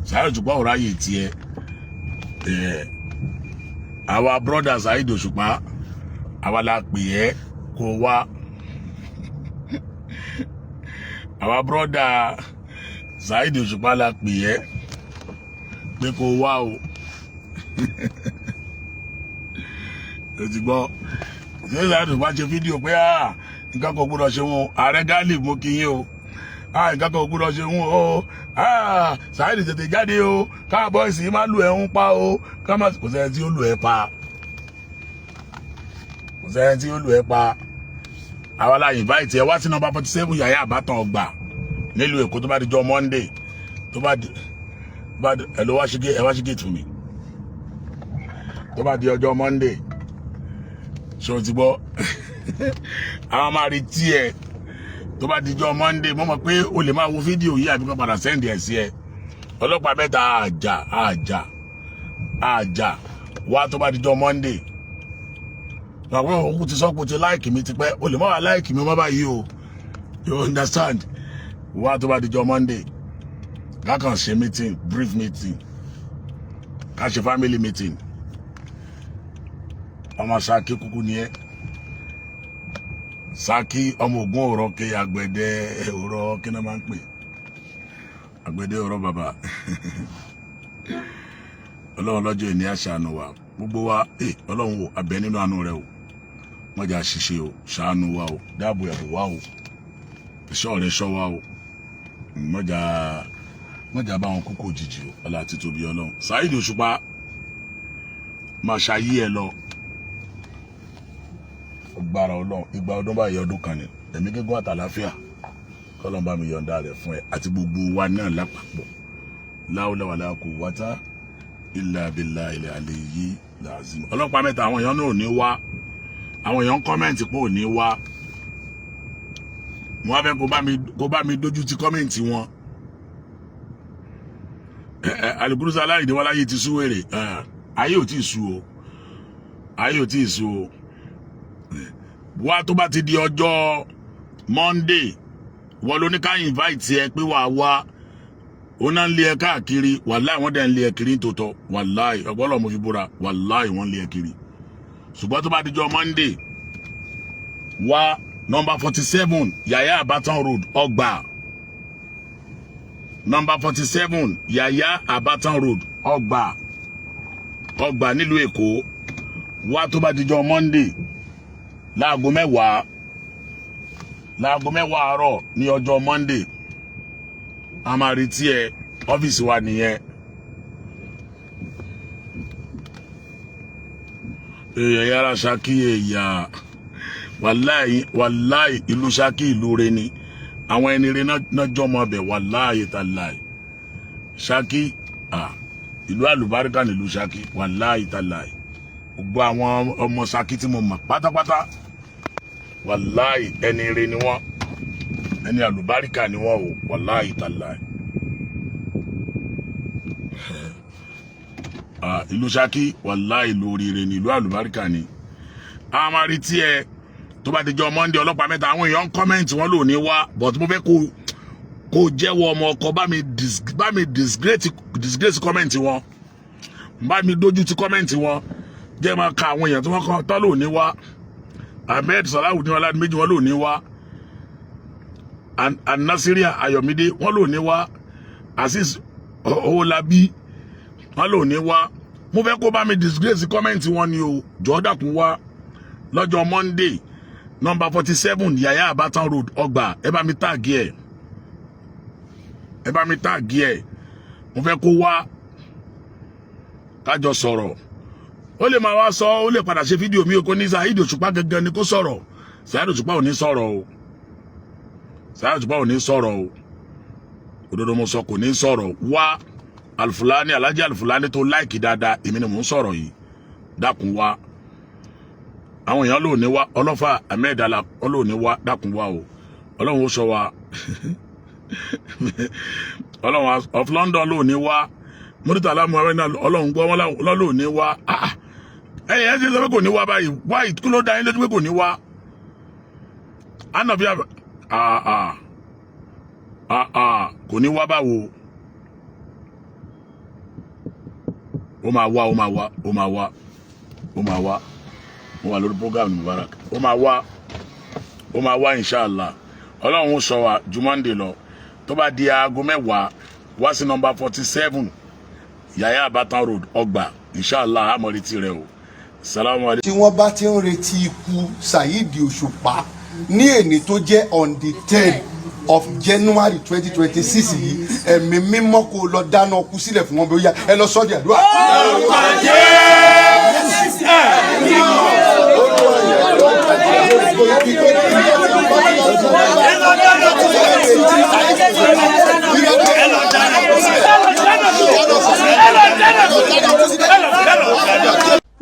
Saheed Òṣùpá ò ráyè tiẹ̀ àwa brother Saheed Òṣùpá àwa la pè ẹ́ kó wá àwa brother Saheed Òṣùpá la pè ẹ́ pé kó wá o o ti gbọ́ ṣé Saheed Òṣùpá ṣe fídíò pé nǹkan kò gbọ́dọ̀ ṣe wọn ààrẹ Ghali mú kí yín o nǹkan kò gbọ́dọ̀ ṣe wọn o Saheed tètè jáde o káàbọ̀ ìsìn má lù ẹ̀ ń pa o kò sẹ́yìn tí ó lù ẹ̀ pa àwa la invite ẹ wá sí number 47 Yaya Abatan Ọgbà nílùú Èkó tó bá dijọ́ Monday tó bá ẹ lọ wá ṣe gate fún mi tó bá di ọjọ́ Monday ṣé o ti gbọ́ àwọn máa retí ẹ tó bá dijọ́ Monday mo mọ̀ pé o lè máa wo fídíò yìí àbí kó padà send ẹ̀ sí ẹ ọlọ́pàá mẹ́ta àjà wá tó bá dijọ́ Monday àwọn òkú ti sọ pé o ti láìkì mi ti pẹ́ o lè má wà láìkì mi má báyìí o you understand wá tó bá dijọ́ Monday ká kàn ṣe meeting brief meeting ká ṣe family meeting ọmọ Ṣakí kúkú ni ẹ Ṣakí ọmọ Ògún ọ̀rọ̀ ké àgbẹ̀dẹ ọ̀rọ̀ kí náà máa ń pè àgbẹ̀dẹ ọ̀rọ̀ bàbá Ọlọ́run lọ́jọ́ ìní àṣàánú wa gbogbo wa Ọlọ́run wò abẹ nínú àánú rẹ o mọ̀jà ṣiṣẹ́ o ṣàánú wa o dáàbò ẹ̀bùn wa o ìṣọ́ rẹ ṣọ́ wa o mọ̀jà bá wọn kókó òjijì o ọlá àti tóbi Ọlọ́run Saheed Òṣùpá máa ṣayé ẹ lọ gbára Ọlọ́run igba ọdún báyìí ọdún kan ni ẹ̀mí gígùn àtàláfíà kọ́lọ́n bá mi yọ̀ǹda rẹ̀ fún ẹ àti gbogbo wa náà lápapọ̀ láwùlẹ̀ wà láàkú wátá ilà abilà ilẹ̀ àlè yìí làzìm ọlọ́pàá mẹ́ta àwọn èèyàn náà ò ní wá àwọn èèyàn kọ́mẹ́ǹtì pé ò ní wá wọ́n á fẹ́ kó bá mi dójú ti kọ́mẹ́ǹtì wọn Alikudusi Aláyìndé wọn láyé ti sú wèrè ayé ò tí ì sú o wá tó bá ti di ọjọ́ Monday wọ́n ló ní ká invite ẹ pé wàá wá ó náà ń lé ẹ káàkiri wàláì wọ́n dẹ̀ ń lé ẹ kiri tòótọ́ wàláì ọgbọ́lọ̀ mo fi búra wàláì wọ́n lé ẹ kiri ṣùgbọ́n tó bá dijọ́ Monday wá number 47 Yaya Abatan Road Ọgbà number 47 Yaya Abatan Road Ọgbà nílùú Èkó wá tó bá dijọ́ Monday láago mẹ́wàá àárọ̀ ní ọjọ́ Monday a máa retí ẹ ọ́fíìsì wa nìyẹn yàrá Ṣakí ẹ̀yà wàláì ìlú Ṣakí ìlú rẹ ni àwọn ẹni rẹ náà jọmọ ọbẹ̀ wàláì tàláì Ṣakí ìlú àlùbáríkà nílùú Ṣakí wàláì tàláì gbogbo àwọn ọmọ Ṣakí tí mo mọ̀ pátápátá wàláì ẹni rẹ ni wọ́n ẹni àlùbáríkà ni wọ́n ò wàláì tàláì. Ìlú Ṣakí wàláì ìlú oríire ni ìlú àlùbáríkà ni. a máa rí tí ẹ tó bá ti jọ Monday ọlọ́pàá mẹ́ta àwọn èèyàn kọ́mẹ́ǹtì wọn lò ní wá but mo fẹ́ kó jẹ́wọ́ ọmọ ọkọ bá mi disgrace kọ́mẹ́ǹtì wọn bá mi dójú ti kọ́mẹ́ǹtì wọn jẹ́ máa ka àwọn èèyàn tí wọ́n kọ́ tọ́ lò ní wá Ahmed Salawudeen Ọládìméjì wọn lò ní wá Anasiria Ayọ̀mídé wọn lò ní wá Azeez Owólabí wọn lò ní wá mo fẹ́ kó bá mi disgrace kọ́mẹ́ǹtì wọn ni o jọ̀ọ́ dákun wá lọ́jọ́ Monday number 47 Yaya Abatan Road ọgbà ẹ bá mi táàgì ẹ mo fẹ́ kó wá kájọ sọ̀rọ̀ ó lè máa wá sọ ó lè padà ṣe fídíò mi kò ní Saheed Òṣùpá gangan ni kó sọ̀rọ̀ Saheed Òṣùpá ò ní sọ̀rọ̀ o òdodo mo sọ kò ní sọ̀rọ̀ wá Alfulany Alhaji Alfulany tó láìkì dáadáa èmi ni mò ń sọ̀rọ̀ yìí dákun wá àwọn èèyàn lò ní wá Ọlọ́fà Ahmed Ala lò ní wá dákun wá o Ọlọ́run ó sọ wa Ọlọ́run of London lò ní wá Murtala Muhammed Ọlọ́run gbọ́ wọn lò ní wá ẹ ṣe sọ pé kò ní wá báyìí wá kí ló dá yín lójú pé kò ní wá ànàbíà kò ní wá báwo ó máa wá mo wà lórí program Mubarak ó máa wá inshallah Ọlọ́run ó sọ wa ju Monday lọ tó bá di aago 10 wá sí number 47 Yaya Abatan Road ọgbà inshallah àmọ́ retí rẹ o salamu alaykum. tí wọ́n bá ti ń retí ikú Saheed Òṣùpá ní èní tó jẹ́ on the 10th of January 2026 yìí ẹ̀mí mímọ́ kó lọ dáná kú sílẹ̀ fún wọn bí ó yá ẹ lọ sọ́dí àdúrà.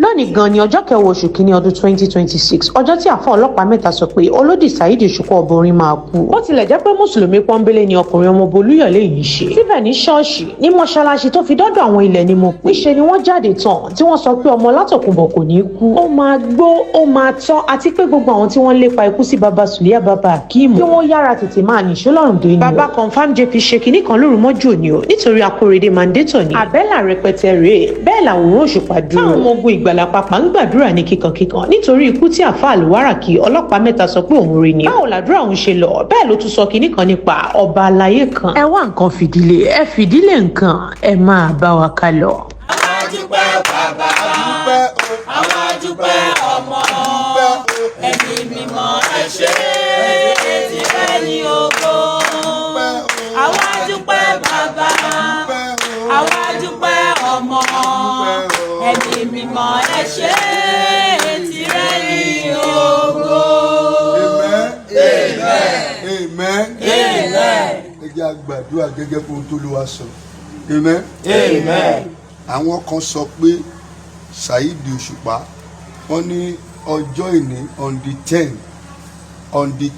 lónìí gan ni ọjọ́ kẹwàá oṣù kínní ọdún 2026 ọjọ́ tí àfáà ọlọ́pàá mẹ́ta sọ pé olódì Saheed Òṣùpá ọba orin máa kú. ó tilẹ̀ jẹ́ pé mùsùlùmí pọ́nbélé ni ọkùnrin ọmọ Olúyọ̀lé yìí ṣe. síbẹ̀ ní ṣọ́ọ̀ṣì ní mọ́ṣáláṣí tó fi dọ́dọ̀ àwọn ilẹ̀ ni mo pè. níṣe ni wọ́n jáde tán tí wọ́n sọ pé ọmọ Látòkunbọ̀ kò ní kú. ó máa gbó ó máa tán àti pé gbogbo àwọn tí wọ́n lépa ikú sí baba Sùlíyà baba Akeem kí wọ́n yára tètè máa nìṣó lọ́rùn dé ni. baba confam JP ṣe kinní kan lóru mọ́jú òní o nítorí Akóredé mandator ni. àbẹ́là rẹpẹtẹ rèé bẹ́ẹ̀ làwòrán Òṣùpá dúró. táwọn ọmọ ogun Ìgbàlà pàpà ń gbàdúrà ní kíkankíkan nítorí ikú tí àfáà Al-Waraki ọlọ́pàá mẹ́ta sọ pé òun rí ni. báwo làdúrà òun ṣe lọ bẹ́ẹ̀ ló tún sọ kinní kan nípa ọba aláyé kan. ẹ wá nǹkan fìdílé ẹ fìdílé nǹkan ẹ máa bá wa ká lọ. àwọn àdúpẹ́ bàbá àwọn àdúpẹ́ ọmọ ẹni mímọ́ ẹ ṣé tìrẹ ní ògo. àwọn àdúpẹ́ bàbá àwọn àdúpẹ́ ọmọ ẹni mímọ́ ẹ ṣé tìrẹ ní ògo. Amen. ẹ jẹ́ a gbàdúrà gẹ́gẹ́ fún tó ló wá sọ. Amen. àwọn kan sọ pé Saheed Òṣùpá wọ́n ní ọjọ́ ìní on the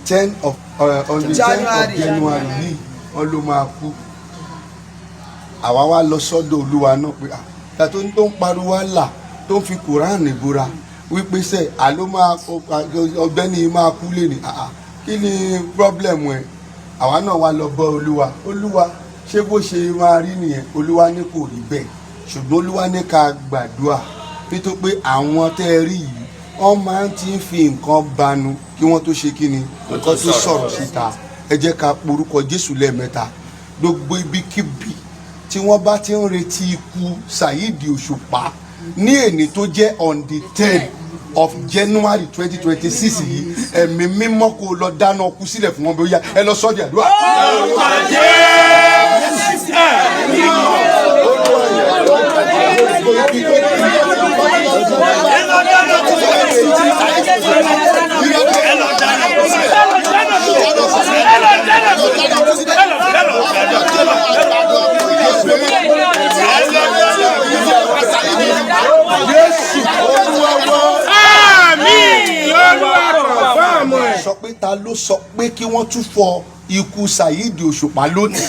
10th of January yìí wọ́n ló máa kú. àwa wá lọ sọ́dọ̀ Olúwa náà pé tó ń pariwo àlà tó ń fi Kùránì búra wípé sẹ́ àló máa ọ̀gbẹ́ni máa kú lé ní kí ni problem ẹ̀. àwa náà wá lọ bọ́ Olúwa ṣé bó ṣe máa rí nìyẹn. Olúwa ní kò rí bẹ́ẹ̀ ṣùgbọ́n Olúwa ní ká gbàdúrà nítorí pé àwọn tẹ́ ẹ rí yìí wọ́n máa ń ti fi nǹkan banu kí wọ́n tó ṣe kí ni nǹkan tó sọ̀rọ̀ síta. ẹ jẹ́ ká porúkọ Jésù lẹ́ẹ̀mẹ́ta. gbogbo ibikíbi tí wọ́n bá ti ń retí ikú Saheed Òṣùpá ní èní tó jẹ́ on the 10th of January 2026 yìí ẹ̀mí mímọ́ kó lọ dáná kú sílẹ̀ fún wọn bí ó yá ẹ lọ sọ́dí àdúrà. Jésù Olúwa wa. Àmín. Olúwa confirm ẹ̀. Sọ pé ta ló sọ pé kí wọ́n tún fọ ikú Saheed Òṣùpá lónìí?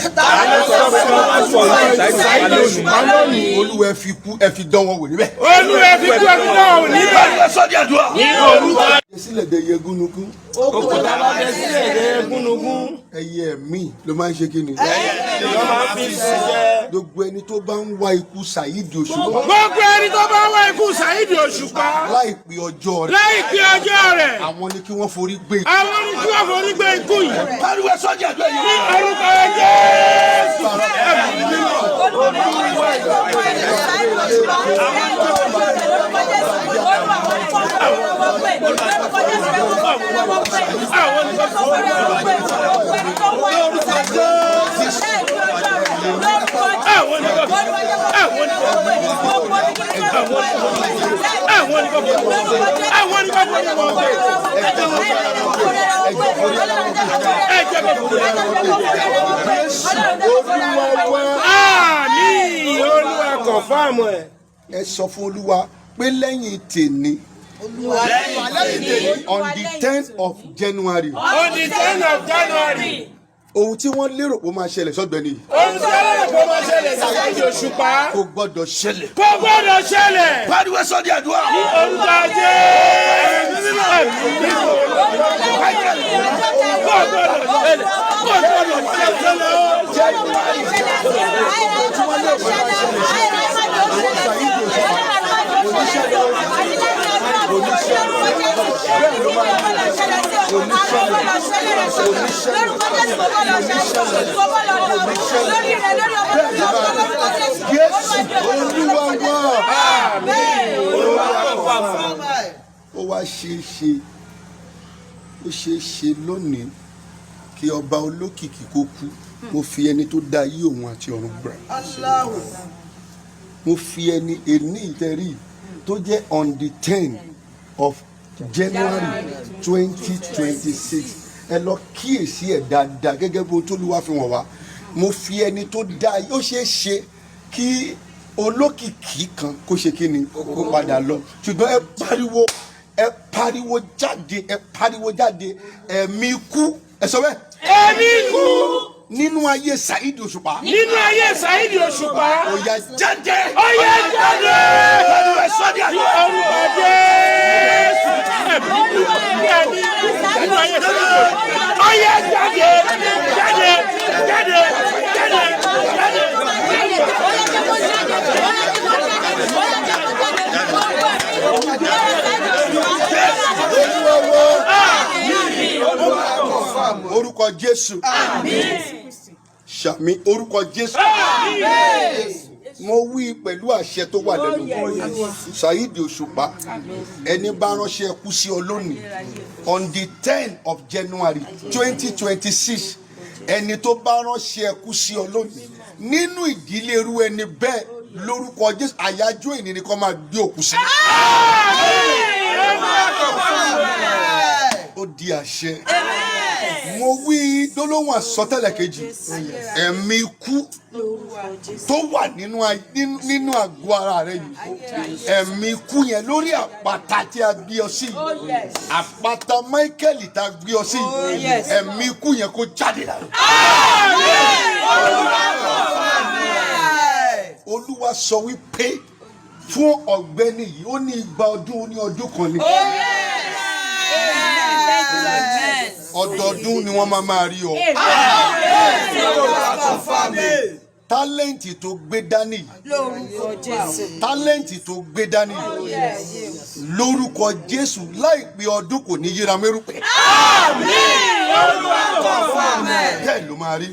Olúwa ẹ fi kú ẹ fi dán wọn wò níbẹ̀. Olúwa ẹ fi kú ẹ fi dán wọn wò níbẹ̀. Ní orúkọ. Sílẹ̀ dẹ yẹ gúnugún. Òkúta bá bẹ sílẹ̀ dẹ gúnugún. Ẹyẹ mi ló máa ń ṣe kí ni? Ẹyẹ ló máa fi ṣiṣẹ́. Gbogbo ẹni tó bá ń wá ikú Saheed Òṣùpá. Gbogbo ẹni tó bá ń wá ikú Saheed Òṣùpá. Láìpẹ́ ọjọ́ rẹ̀. Láìpẹ́ ọjọ́ rẹ̀. Àwọn ni kí wọ́n forí gbé. Àwọn ni kí wọ́n forí gbé ikú yìí. Pariwo sọ́jà tó yẹ. Ní orúkọ Jésù. Àmín. Olúwa confirm ẹ̀. Ẹ sọ fún Olúwa pé lẹ́yìn tèmi on the 10th of January. On the 10th of January. Ohun tí wọ́n lérò pé ó máa ṣẹlẹ̀ sọ́gbẹ́ni yìí. Ohun tí wọ́n lérò pé ó máa ṣẹlẹ̀ Saheed Òṣùpá. Kò gbọ́dọ̀ ṣẹlẹ̀. Kò gbọ́dọ̀ ṣẹlẹ̀. Pariwo sọ́jà tó yẹ. Ní orúkọ Jésù. Ó wá ṣeé ṣe lónìí kí ọba olókìkí kó kú. Mo fi ẹni tó dá ayé òun àti ọ̀run gbà. Mo fi ẹni ìtẹ̀rí tó jẹ́ on the 10th of January 2026. Ẹ lọ kíyèsí ẹ̀ dáadáa gẹ́gẹ́ bó t'Olúwa fi wọ̀n wá. Mo fi ẹni tó dá ayé, ó ṣeé ṣe kí olókìkí kan kó ṣe kí ni kó padà lọ, ṣùgbọ́n ẹ pariwo jáde ẹ̀mí ikú, ẹ sọ bẹ́ẹ̀. Ẹ̀mí ikú. Nínú ayé Saheed Òṣùpá. Nínú ayé Saheed Òṣùpá. Ó yá jáde. Ó yá jáde. Pariwo sọ́jà tó yẹ. Orúkọ Jésù. Ẹ̀mí ikú. Nínú ayé Saheed Òṣùpá. Ó yá jáde. Orúkọ Jésù. Ṣàmì orúkọ Jésù. Mo wí pẹ̀lú àṣẹ tó wà lẹ́nu. Saheed Òṣùpá, ẹni bá ránṣẹ́ kú sí ọ lónìí on the 10th of January 2026, ẹni tó bá ránṣẹ́ kú sí ọ lónìí nínú ìdílé irú ẹni bẹ́ẹ̀ lórúkọ Jésù, àyájọ́ ìní ni kó máa gbé òkú sí. Ó di àṣẹ. Mo wí gbólóhùn àsọtẹ́lẹ̀ kejì. Ẹ̀mí ikú tó wà nínú àgọ́ ara rẹ yìí. Ẹ̀mí ikú yẹn lórí àpáta tí a gbé ọ sí. Àpáta Michael tá a gbé ọ sí. Ẹ̀mí ikú yẹn kó jáde lára. Olúwa sọ wípé fún ọ̀gbẹ́ni yìí ó ní 200 ọdún, ó ní ọdún kan ni. Ọdọọdún ni wọ́n máa rí ọ. Tálẹ́ǹtì tó gbé dání yìí. Tálẹ́ǹtì tó gbé dání yìí. Lórúkọ Jésù láìpẹ́ ọdún kò ní yíra mérùpẹ̀. Bẹ́ẹ̀ ló máa rí.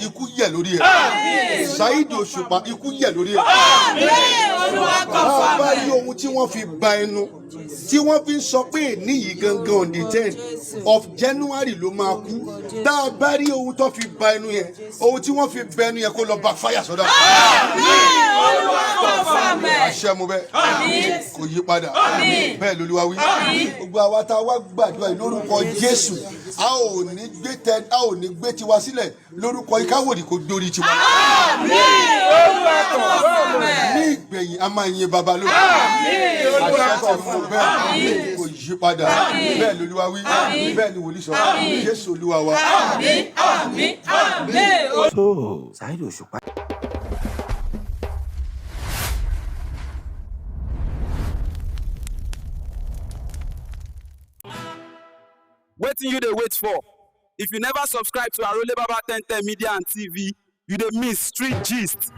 Ikú yẹ̀ lórí ẹ̀. Saheed Òṣùpá ikú yẹ̀ lórí ẹ̀. Bá rí ohun tí wọ́n fi ba ẹnu, tí wọ́n fi ń sọ pé níyì gangan on the 10th of January ló máa kú. Tá a bá rí ohun tó fi ba ẹnu yẹn, ohun tí wọ́n fi ba ẹnu yẹn kó lọ bá fáyà sọ́dọ̀. ṣẹ́ mu bẹ́ẹ̀ kò yí padà bẹ́ẹ̀ lolúwa wí gbogbo àwa tá a wá gbàdúrà yìí lórúkọ Jésù a ò ní gbé tiwa sílẹ̀ lórúkọ ìkáwòdì kò dórí tiwa ní ìgbẹ̀yìn a máa yin baba lóko àṣẹ tó mú bẹ́ẹ̀ kò yí padà bẹ́ẹ̀ lolúwa wí bẹ́ẹ̀ ni wòlíì sọ Jésù olúwa wa. So Saheed Osupa. Wetin you dey wait for? If you never subscribe to Arole Baba 1010 Media and TV, you dey miss street gist.